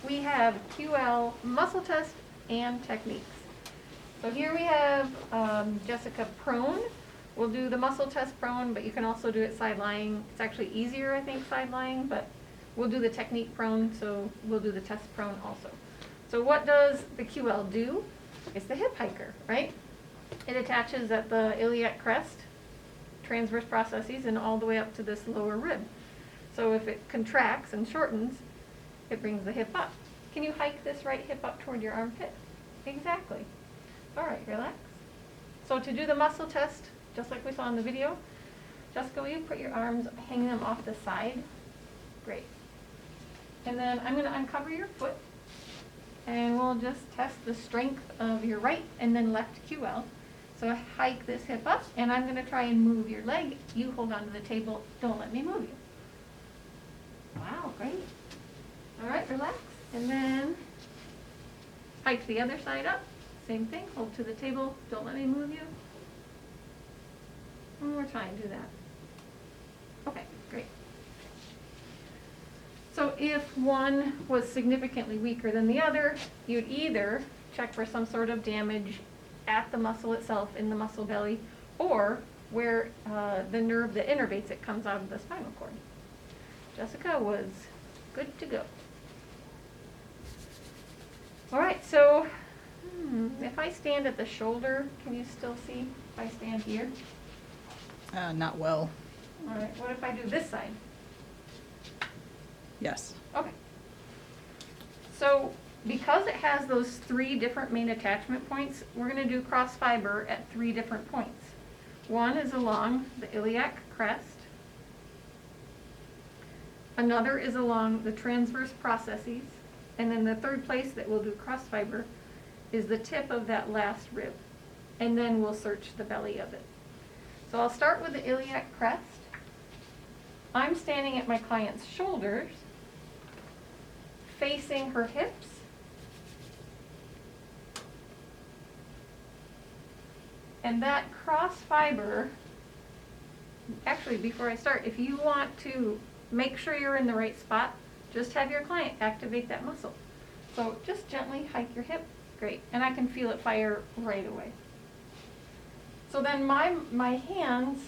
we have QL muscle test and techniques. So here we have Jessica prone. We'll do the muscle test prone, but you can also do it side lying. It's actually easier, I think, side lying, but we'll do the technique prone, so we'll do the test prone also. So what does the QL do? It's the hip hiker, right? It attaches at the iliac crest, transverse processes, and all the way up to this lower rib. So if it contracts and shortens, it brings the hip up. Can you hike this right hip up toward your armpit? Exactly. All right, relax. So to do the muscle test, just like we saw in the video, Jessica, will you put your arms, hang them off the side? Great. And then I'm going to uncover your foot, and we'll just test the strength of your right and then left QL. So hike this hip up, and I'm going to try and move your leg. You hold on to the table. Don't let me move you. Wow, great. All right, relax. And then hike the other side up. Same thing. Hold to the table. Don't let me move you. One more time. Do that. Okay, great. So if one was significantly weaker than the other, you'd either check for some sort of damage at the muscle itself in the muscle belly, or where the nerve that innervates it comes out of the spinal cord. Jessica was good to go. All right, so if I stand at the shoulder, can you still see if I stand here? Not well. All right, what if I do this side? Yes. Okay. So because it has those 3 different main attachment points, we're going to do cross fiber at 3 different points. One is along the iliac crest. Another is along the transverse processes. And then the third place that we'll do cross fiber is the tip of that last rib. And then we'll search the belly of it. So I'll start with the iliac crest. I'm standing at my client's shoulders, facing her hips. And that cross fiber, actually before I start, if you want to make sure you're in the right spot, just have your client activate that muscle. So just gently hike your hip. Great. And I can feel it fire right away. So then my hands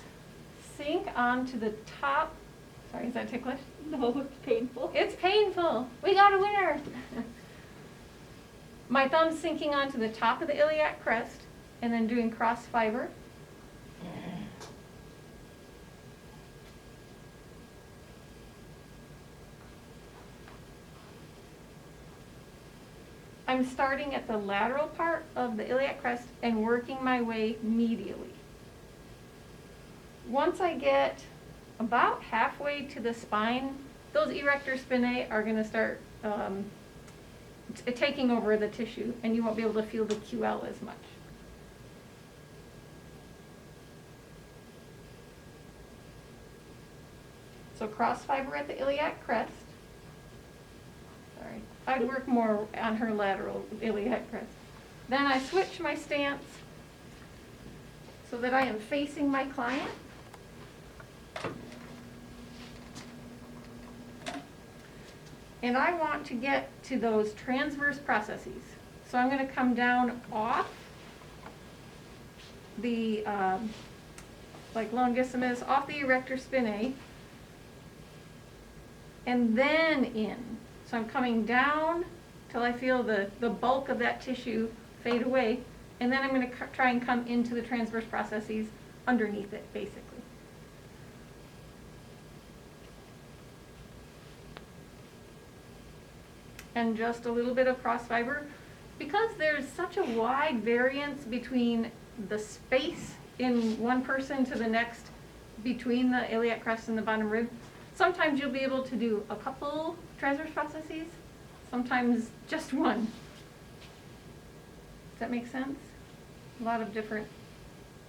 sink onto the top. Sorry, is that ticklish? No, it's painful. It's painful. We got a winner. My thumb's sinking onto the top of the iliac crest and then doing cross fiber. I'm starting at the lateral part of the iliac crest and working my way medially. Once I get about halfway to the spine, those erector spinae are going to start taking over the tissue, and you won't be able to feel the QL as much. So cross fiber at the iliac crest. Sorry, I'd work more on her lateral iliac crest. Then I switch my stance so that I am facing my client. And I want to get to those transverse processes. So I'm going to come down off the, like longissimus, off the erector spinae, and then in. So I'm coming down till I feel the bulk of that tissue fade away, and then I'm going to try and come into the transverse processes underneath it, basically. And just a little bit of cross fiber. Because there's such a wide variance between the space in one person to the next between the iliac crest and the bottom rib, sometimes you'll be able to do a couple transverse processes, sometimes just one. Does that make sense? A lot of different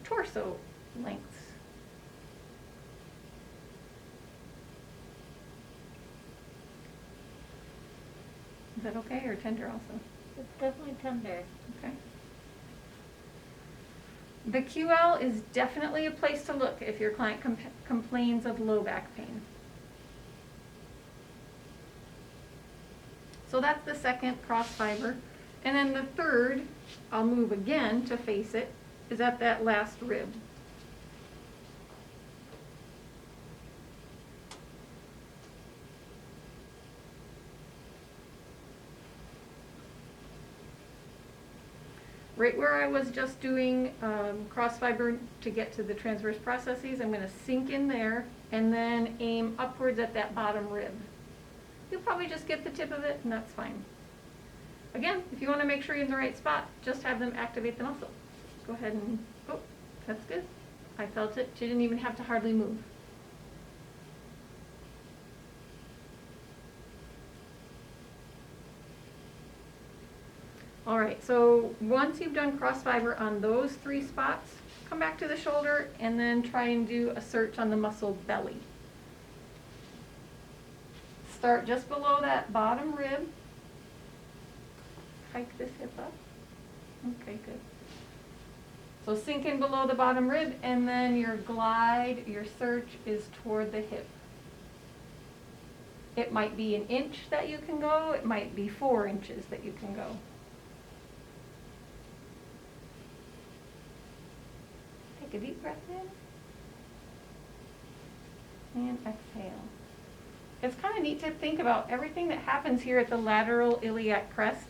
torso lengths. Is that okay, or tender also? It's definitely tender. Okay. The QL is definitely a place to look if your client complains of low back pain. So that's the second cross fiber. And then the third, I'll move again to face it, is at that last rib. Right where I was just doing cross fiber to get to the transverse processes, I'm gonna sink in there and then aim upwards at that bottom rib. You'll probably just get the tip of it and that's fine. Again, if you wanna make sure you're in the right spot, just have them activate the muscle. Go ahead and, oh, that's good. I felt it, she didn't even have to hardly move. All right, so once you've done cross fiber on those 3 spots, come back to the shoulder and then try and do a search on the muscle belly. Start just below that bottom rib. Hike this hip up. Okay, good. So sink in below the bottom rib and then your glide, your search is toward the hip. It might be 1 inch that you can go, it might be 4 inches that you can go. Take a deep breath in and exhale. It's kind of neat to think about everything that happens here at the lateral iliac crest.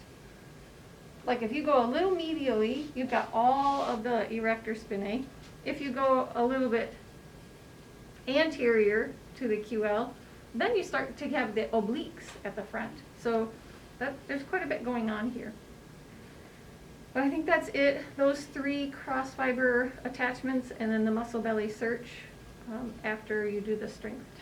Like if you go a little medially, you've got all of the erector spinae. If you go a little bit anterior to the QL, then you start to have the obliques at the front. So there's quite a bit going on here. But I think that's it. Those 3 cross fiber attachments and then the muscle belly search after you do the strength.